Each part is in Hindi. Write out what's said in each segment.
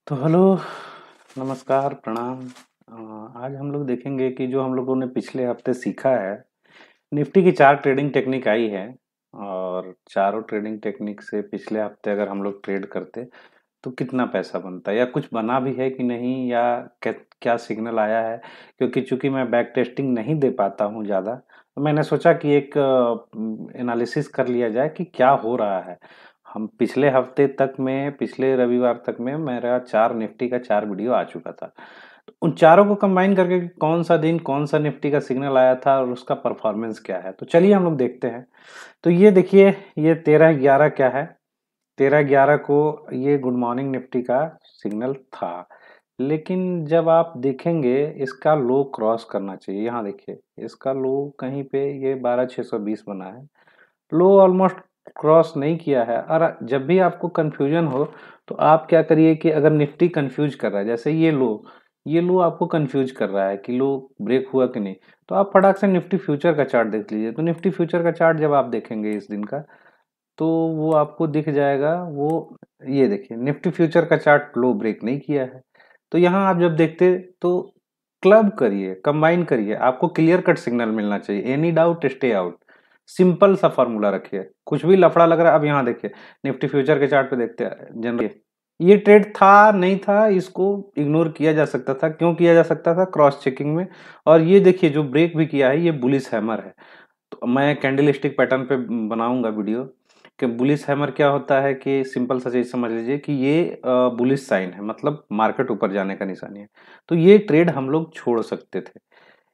तो हेलो, नमस्कार, प्रणाम। आज हम लोग देखेंगे कि जो हम लोगों ने पिछले हफ्ते सीखा है, निफ्टी की 4 ट्रेडिंग टेक्निक आई है और चारों ट्रेडिंग टेक्निक से पिछले हफ्ते अगर हम लोग ट्रेड करते तो कितना पैसा बनता है या कुछ बना भी है कि नहीं या क्या सिग्नल आया है। क्योंकि चूंकि मैं बैक टेस्टिंग नहीं दे पाता हूँ ज़्यादा, तो मैंने सोचा कि एक एनालिसिस कर लिया जाए कि क्या हो रहा है। हम पिछले हफ्ते तक में पिछले रविवार तक में मेरा 4 निफ्टी का 4 वीडियो आ चुका था। तो उन चारों को कंबाइन करके कि कौन सा दिन कौन सा निफ्टी का सिग्नल आया था और उसका परफॉर्मेंस क्या है, तो चलिए हम लोग देखते हैं। तो ये देखिए, ये 13/11 क्या है। 13/11 को ये गुड मॉर्निंग निफ्टी का सिग्नल था, लेकिन जब आप देखेंगे इसका लो क्रॉस करना चाहिए। यहाँ देखिए, इसका लो कहीं पे ये 12,620 बना है। लो ऑलमोस्ट क्रॉस नहीं किया है। और जब भी आपको कंफ्यूजन हो तो आप क्या करिए कि अगर निफ्टी कंफ्यूज कर रहा है, जैसे ये लो आपको कंफ्यूज कर रहा है कि लो ब्रेक हुआ कि नहीं, तो आप फटाक से निफ्टी फ्यूचर का चार्ट देख लीजिए। तो निफ्टी फ्यूचर का चार्ट जब आप देखेंगे इस दिन का, तो वो आपको दिख जाएगा। वो ये देखिए, निफ्टी फ्यूचर का चार्ट लो ब्रेक नहीं किया है। तो यहाँ आप जब देखते तो क्लब करिए, कंबाइन करिए, आपको क्लियर कट सिग्नल मिलना चाहिए। Any doubt stay out, simple सा फॉर्मूला रखिए। कुछ भी लफड़ा लग रहा है, अब यहाँ देखिए निफ्टी फ्यूचर के चार्ट पे देखते हैं। जनरली ये ट्रेड था नहीं था, इसको इग्नोर किया जा सकता था। क्यों किया जा सकता था? क्रॉस चेकिंग में। और ये देखिए जो ब्रेक भी किया है, ये बुलिश हैमर है। तो मैं कैंडल स्टिक पैटर्न पे बनाऊंगा वीडियो कि बुलिश हैमर क्या होता है। कि सिंपल सा चीज समझ लीजिए कि ये बुलिश साइन है, मतलब मार्केट ऊपर जाने का निशानी है। तो ये ट्रेड हम लोग छोड़ सकते थे,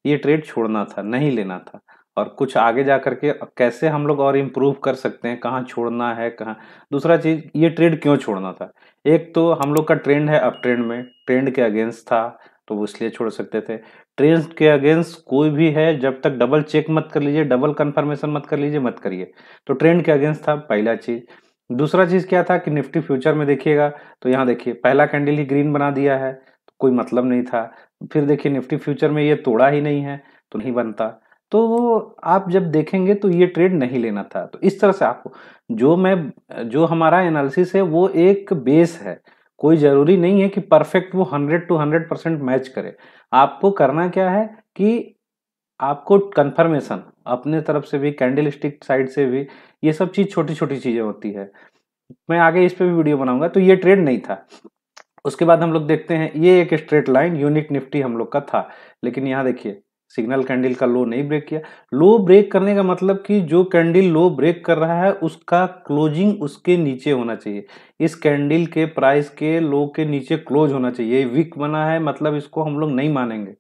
ये ट्रेड छोड़ना था, नहीं लेना था। और कुछ आगे जा करके कैसे हम लोग और इम्प्रूव कर सकते हैं, कहाँ छोड़ना है कहाँ। दूसरा चीज, ये ट्रेड क्यों छोड़ना था? एक तो हम लोग का ट्रेंड है अप ट्रेंड में, ट्रेंड के अगेंस्ट था, तो वो इसलिए छोड़ सकते थे। ट्रेंड के अगेंस्ट कोई भी है, जब तक डबल चेक मत कर लीजिए, डबल कंफर्मेशन मत कर लीजिए, मत करिए। तो ट्रेंड के अगेंस्ट था, पहला चीज। दूसरा चीज क्या था कि निफ्टी फ्यूचर में देखिएगा, तो यहाँ देखिए पहला कैंडल ही ग्रीन बना दिया है, तो कोई मतलब नहीं था। फिर देखिए निफ्टी फ्यूचर में ये तोड़ा ही नहीं है, तो नहीं बनता। तो आप जब देखेंगे तो ये ट्रेड नहीं लेना था। तो इस तरह से आपको जो हमारा एनालिसिस है वो एक बेस है। कोई जरूरी नहीं है कि परफेक्ट वो 100 to 100% मैच करे। आपको करना क्या है कि आपको कंफर्मेशन अपने तरफ से भी, कैंडल स्टिक साइड से भी, ये सब चीज छोटी छोटी चीजें होती है। मैं आगे इस पे भी वीडियो बनाऊंगा। तो ये ट्रेड नहीं था। उसके बाद हम लोग देखते हैं, ये एक स्ट्रेट लाइन यूनिक निफ्टी हम लोग का था, लेकिन यहाँ देखिए सिग्नल कैंडल का लो नहीं ब्रेक किया। लो ब्रेक करने का मतलब कि जो कैंडल लो ब्रेक कर रहा है उसका क्लोजिंग उसके नीचे होना चाहिए। इस कैंडल के प्राइस के लो के नीचे क्लोज होना चाहिए। वीक बना है मतलब इसको हम लोग नहीं मानेंगे।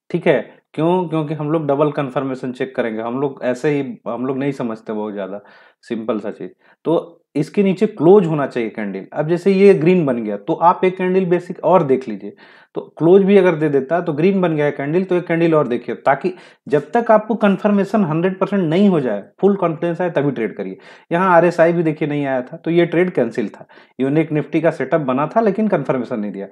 ठीक है? क्यों? क्योंकि हम लोग डबल कंफर्मेशन चेक करेंगे। हम लोग ऐसे ही हम लोग नहीं समझते बहुत ज्यादा, सिंपल सा चीज। तो इसके नीचे क्लोज होना चाहिए कैंडल। अब जैसे ये ग्रीन बन गया, तो आप एक कैंडल बेसिक और देख लीजिए। तो क्लोज भी अगर दे देता, तो ग्रीन बन गया है कैंडल, तो एक कैंडल और देखिए, ताकि जब तक आपको कंफर्मेशन 100% नहीं हो जाए, फुल कॉन्फिडेंस आए, तभी ट्रेड करिए। यहाँ आरएसआई भी देखिए नहीं आया था, तो ये ट्रेड कैंसिल था। यूनिक निफ्टी का सेटअप बना था लेकिन कंफर्मेशन नहीं दिया।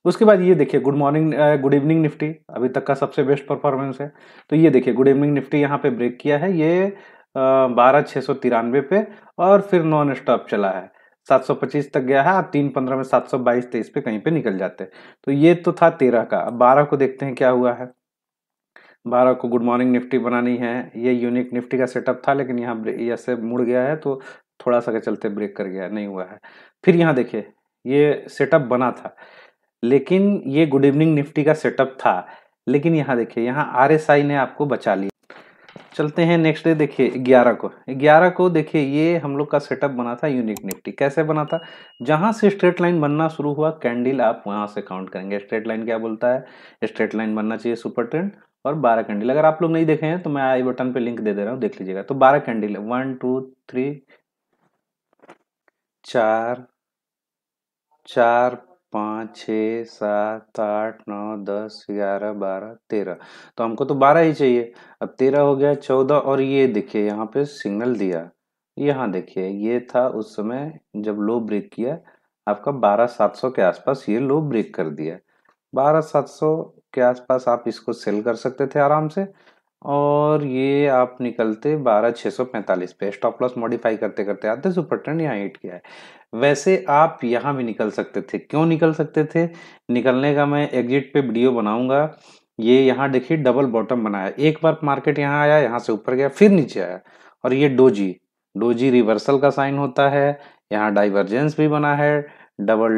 उसके बाद ये देखिए गुड इवनिंग निफ्टी अभी तक का सबसे बेस्ट परफॉर्मेंस है। तो ये देखिए गुड इवनिंग निफ्टी यहाँ पे ब्रेक किया है, ये 12,693 पे, और फिर नॉन स्टॉप चला है। 725 तक गया है। अब 3:15 में 722-23 पे कहीं पे निकल जाते हैं। तो ये तो था 13 का। अब 12 को देखते हैं क्या हुआ है। 12 को गुड मॉर्निंग निफ्टी बनानी है। ये यूनिक निफ्टी का सेटअप था, लेकिन यहाँ ऐसे मुड़ गया है, तो थोड़ा सा के चलते ब्रेक कर गया, नहीं हुआ है। फिर यहाँ देखिए, ये सेटअप बना था, लेकिन ये गुड इवनिंग निफ्टी का सेटअप था, लेकिन यहाँ देखिए, यहाँ आरएसआई ने आपको बचा लिया। चलते हैं नेक्स्ट डे, देखिए 11 को देखिए, ये हम लोग का सेटअप बना था यूनिक निफ्टी। कैसे बना था? जहां से स्ट्रेट लाइन बनना शुरू हुआ कैंडल, आप वहां से काउंट करेंगे। स्ट्रेट लाइन क्या बोलता है? स्ट्रेट लाइन बनना चाहिए सुपर ट्रेंड और 12 कैंडल। अगर आप लोग नहीं देखे हैं तो मैं आई बटन पे लिंक दे दे रहा हूँ, देख लीजिएगा। तो 12 कैंडल है, 1 2 3 4 4 5 6 7 8 9 10 11 12 13। तो हमको तो 12 ही चाहिए। अब 13 हो गया, 14, और ये देखिए यहाँ पे सिग्नल दिया। यहाँ देखिए, ये था उस समय जब लो ब्रेक किया, आपका 12,700 के आसपास ये लो ब्रेक कर दिया। 12,700 के आसपास आप इसको सेल कर सकते थे आराम से। और ये आप निकलते 12,645 पे। स्टॉप लॉस मॉडिफाई करते करते आते सुपर ट्रेंड यहाँ हिट किया है। वैसे आप यहाँ भी निकल सकते थे। क्यों निकल सकते थे? निकलने का मैं एग्जिट पे वीडियो बनाऊंगा। ये यहाँ देखिए डबल बॉटम बनाया, एक बार मार्केट यहाँ आया, यहाँ से ऊपर गया, फिर नीचे आया, और ये डोजी, डोजी रिवर्सल का साइन होता है। यहाँ डाइवर्जेंस भी बना है, डबल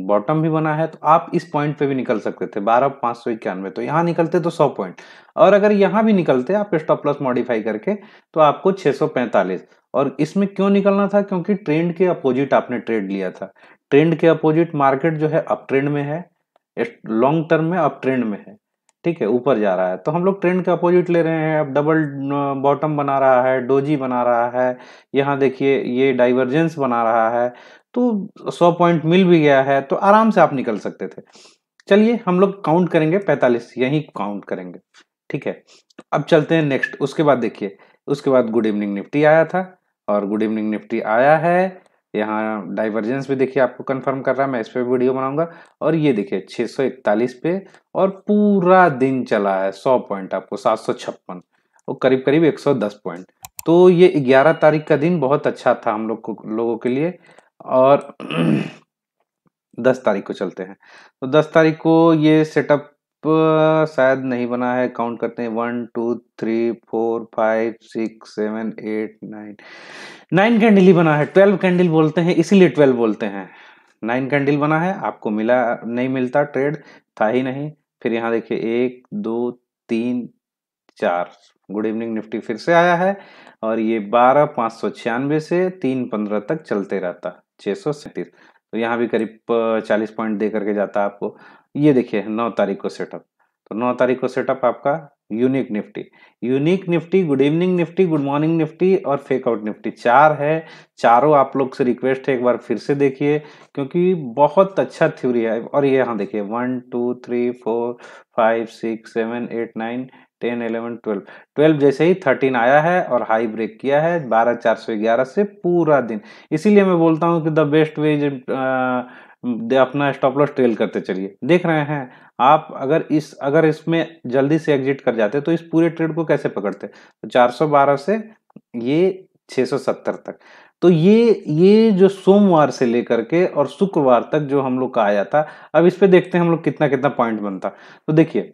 बॉटम भी बना है, तो आप इस पॉइंट पे भी निकल सकते थे 12,591। तो यहाँ निकलते तो 100 पॉइंट, और अगर यहाँ भी निकलते आप स्टॉप लॉस मॉडिफाई करके तो आपको 645। और इसमें क्यों निकलना था? क्योंकि ट्रेंड के अपोजिट आपने ट्रेड लिया था। ट्रेंड के अपोजिट मार्केट जो है अप ट्रेंड में है, लॉन्ग टर्म में अप ट्रेंड में है, ठीक है, ऊपर जा रहा है। तो हम लोग ट्रेंड के अपोजिट ले रहे हैं। अब डबल बॉटम बना रहा है, डोजी बना रहा है, यहाँ देखिए ये डाइवर्जेंस बना रहा है, तो 100 पॉइंट मिल भी गया है, तो आराम से आप निकल सकते थे। चलिए हम लोग काउंट करेंगे 45, यही काउंट करेंगे, ठीक है। अब चलते हैं नेक्स्ट। उसके बाद देखिए, उसके बाद गुड इवनिंग निफ्टी आया था, और गुड इवनिंग निफ्टी आया है, यहाँ डाइवर्जेंस भी देखिए आपको कंफर्म कर रहा है, मैं इस पे वीडियो बनाऊंगा। और ये देखिए 641 पे, और पूरा दिन चला है 100 पॉइंट आपको 756, और करीब करीब 110 पॉइंट। तो ये 11 तारीख का दिन बहुत अच्छा था हम लोगों के लिए। और 10 तारीख को चलते हैं। तो 10 तारीख को ये सेटअप शायद नहीं बना है। काउंट करते हैं, 1 2 3 4 5 6 7 8 9, 9 कैंडल ही बना है। 12 कैंडल बोलते हैं, इसीलिए 12 बोलते हैं। 9 कैंडल बना है, आपको मिला नहीं? मिलता, ट्रेड था ही नहीं। फिर यहाँ देखिए 1 2 3 4, गुड इवनिंग निफ्टी फिर से आया है, और ये 12,596 से 315 तक चलते रहता, 637। तो यहाँ भी करीब 40 पॉइंट दे करके जाता है आपको। ये देखिए 9 तारीख को सेटअप। तो 9 तारीख को सेटअप आपका unique Nifty, unique Nifty, good evening Nifty, good morning Nifty और फेक आउट निफ्टी, 4 है। चारों आप लोग से रिक्वेस्ट है एक बार फिर से देखिए, क्योंकि बहुत अच्छा थ्योरी है। और ये यहाँ देखिए 1 2 3 4 5 6 7 8 9 10 11 12, 12 जैसे ही 13 आया है और हाई ब्रेक किया है 12,411 से पूरा दिन। इसीलिए मैं बोलता हूँ कि द बेस्ट वे अपना स्टॉप लॉस ट्रेल करते चलिए। देख रहे हैं आप, अगर इसमें जल्दी से एग्जिट कर जाते तो इस पूरे ट्रेड को कैसे पकड़ते? तो 412 से ये 670 तक। तो ये जो सोमवार से लेकर के और शुक्रवार तक जो हम लोग का आया था, अब इस पे देखते हैं हम लोग कितना कितना पॉइंट बनता। तो देखिए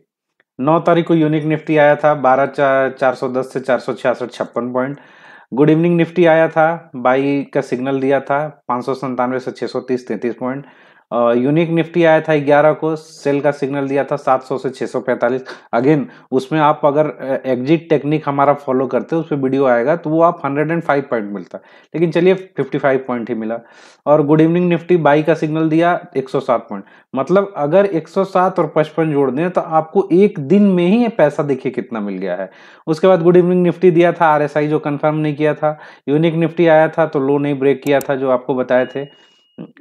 9 तारीख को यूनिक निफ्टी आया था 410 से 466, 56 पॉइंट। गुड इवनिंग निफ्टी आया था, बाई का सिग्नल दिया था 597 से 630, 33 पॉइंट। यूनिक निफ्टी आया था 11 को, सेल का सिग्नल दिया था 700 से 645। अगेन उसमें आप अगर एग्जिट टेक्निक हमारा फॉलो करते हो, उस पर वीडियो आएगा, तो वो आप 105 पॉइंट मिलता, लेकिन चलिए 55 पॉइंट ही मिला। और गुड इवनिंग निफ्टी बाई का सिग्नल दिया 107 पॉइंट। मतलब अगर 107 और 55 जोड़ दें तो आपको एक दिन में ही ये पैसा देखिए कितना मिल गया है। उसके बाद गुड इवनिंग निफ्टी दिया था आरएसआई जो कंफर्म नहीं किया था। यूनिक निफ्टी आया था तो लो नहीं ब्रेक किया था जो आपको बताए थे।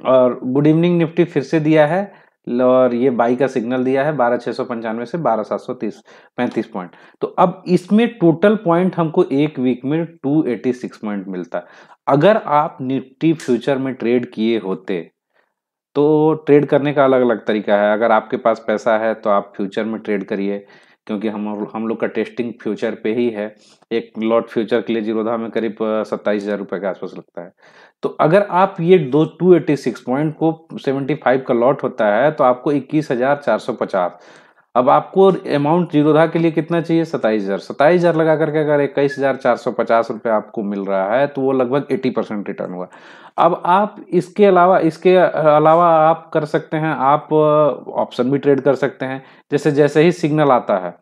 और गुड इवनिंग निफ्टी फिर से दिया है, और ये बाई का सिग्नल दिया है 12,695 से 12,730, 35 पॉइंट। तो अब इसमें टोटल पॉइंट हमको एक वीक में 286 पॉइंट मिलता। अगर आप निफ्टी फ्यूचर में ट्रेड किए होते तो ट्रेड करने का अलग अलग तरीका है। अगर आपके पास पैसा है तो आप फ्यूचर में ट्रेड करिए, क्योंकि हम लोग का टेस्टिंग फ्यूचर पे ही है। एक लॉट फ्यूचर के लिए जीरोधा में करीब 27,000 रुपए के आसपास लगता है। तो अगर आप ये 286 पॉइंट को 75 का लॉट होता है तो आपको 21,450। अब आपको अमाउंट जीरोधा के लिए कितना चाहिए? 27,000। 27,000 लगा करके अगर 21,450 रुपए आपको मिल रहा है तो वो लगभग 80% रिटर्न हुआ। अब आप इसके अलावा आप कर सकते हैं, आप ऑप्शन भी ट्रेड कर सकते हैं। जैसे जैसे ही सिग्नल आता है,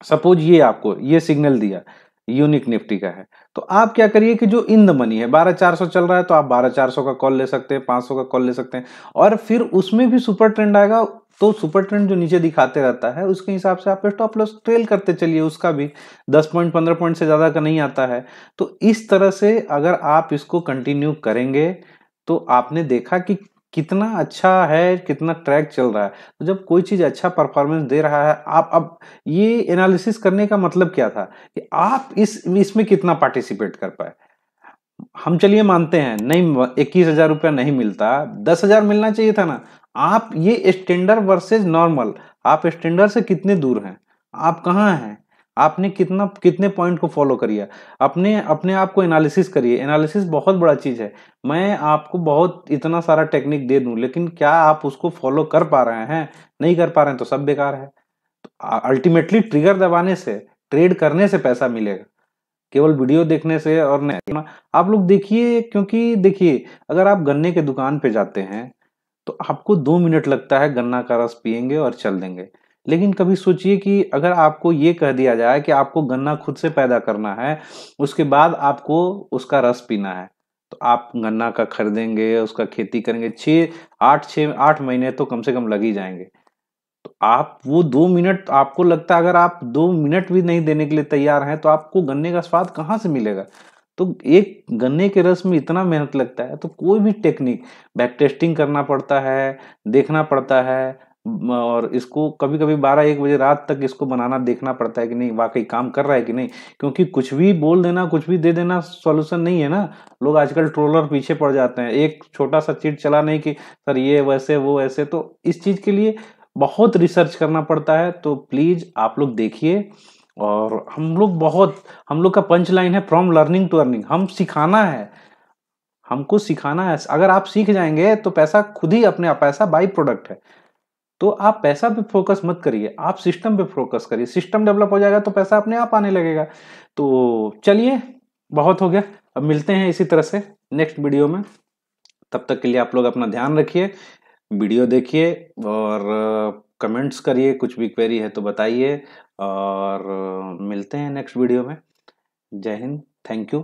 सपोज ये आपको ये सिग्नल दिया, यूनिक निफ्टी का है, तो आप क्या करिए कि जो इन द मनी है 12,400 चल रहा है तो आप 12,400 का कॉल ले सकते हैं, 500 का कॉल ले सकते हैं। और फिर उसमें भी सुपर ट्रेंड आएगा, तो सुपर ट्रेंड जो नीचे दिखाते रहता है उसके हिसाब से आप स्टॉप लॉस ट्रेल करते चलिए। उसका भी 10 पॉइंट 15 पॉइंट से ज्यादा का नहीं आता है। तो इस तरह से अगर आप इसको कंटिन्यू करेंगे तो आपने देखा कि कितना अच्छा है, कितना ट्रैक चल रहा है। तो जब कोई चीज अच्छा परफॉर्मेंस दे रहा है, आप अब ये एनालिसिस करने का मतलब क्या था कि आप इसमें कितना पार्टिसिपेट कर पाए। हम चलिए मानते हैं नहीं 21,000 रुपया नहीं मिलता, 10,000 मिलना चाहिए था ना। आप ये स्टैंडर्ड वर्सेस नॉर्मल, आप स्टैंडर्ड से कितने दूर हैं, आप कहाँ हैं? आपने कितने पॉइंट को फॉलो करिए, अपने अपने आप को एनालिसिस करिए। एनालिसिस बहुत बड़ा चीज है। मैं आपको बहुत इतना सारा टेक्निक दे दूं, लेकिन क्या आप उसको फॉलो कर पा रहे हैं? नहीं कर पा रहे हैं तो सब बेकार है। अल्टीमेटली ट्रिगर दबाने से, ट्रेड करने से पैसा मिलेगा, केवल वीडियो देखने से और नहीं। आप लोग देखिए, क्योंकि देखिए, अगर आप गन्ने के दुकान पे जाते हैं तो आपको 2 मिनट लगता है, गन्ना का रस पिएंगे और चल देंगे। लेकिन कभी सोचिए कि अगर आपको ये कह दिया जाए कि आपको गन्ना खुद से पैदा करना है, उसके बाद आपको उसका रस पीना है, तो आप गन्ना का खरीदेंगे, उसका खेती करेंगे, 6 8 महीने तो कम से कम लग ही जाएंगे। तो आप वो 2 मिनट, आपको लगता है अगर आप 2 मिनट भी नहीं देने के लिए तैयार हैं तो आपको गन्ने का स्वाद कहाँ से मिलेगा? तो एक गन्ने के रस में इतना मेहनत लगता है, तो कोई भी टेक्निक, बैक टेस्टिंग करना पड़ता है, देखना पड़ता है, और इसको कभी कभी 12 1 बजे रात तक इसको बनाना देखना पड़ता है कि नहीं वाकई काम कर रहा है कि नहीं। क्योंकि कुछ भी बोल देना, कुछ भी दे देना सॉल्यूशन नहीं है ना। लोग आजकल ट्रोलर पीछे पड़ जाते हैं, एक छोटा सा चीट चला नहीं कि सर ये वैसे वो ऐसे। तो इस चीज के लिए बहुत रिसर्च करना पड़ता है। तो प्लीज आप लोग देखिए। और हम लोग का पंच लाइन है, फ्रॉम लर्निंग टू अर्निंग। हम सिखाना है, हमको सिखाना है। अगर आप सीख जाएंगे तो पैसा खुद ही अपने आप, पैसा बाई प्रोडक्ट है। तो आप पैसा पे फोकस मत करिए, आप सिस्टम पे फोकस करिए। सिस्टम डेवलप हो जाएगा तो पैसा अपने आप आने लगेगा। तो चलिए, बहुत हो गया। अब मिलते हैं इसी तरह से नेक्स्ट वीडियो में। तब तक के लिए आप लोग अपना ध्यान रखिए, वीडियो देखिए, और कमेंट्स करिए, कुछ भी क्वेरी है तो बताइए। और मिलते हैं नेक्स्ट वीडियो में। जय हिंद, थैंक यू।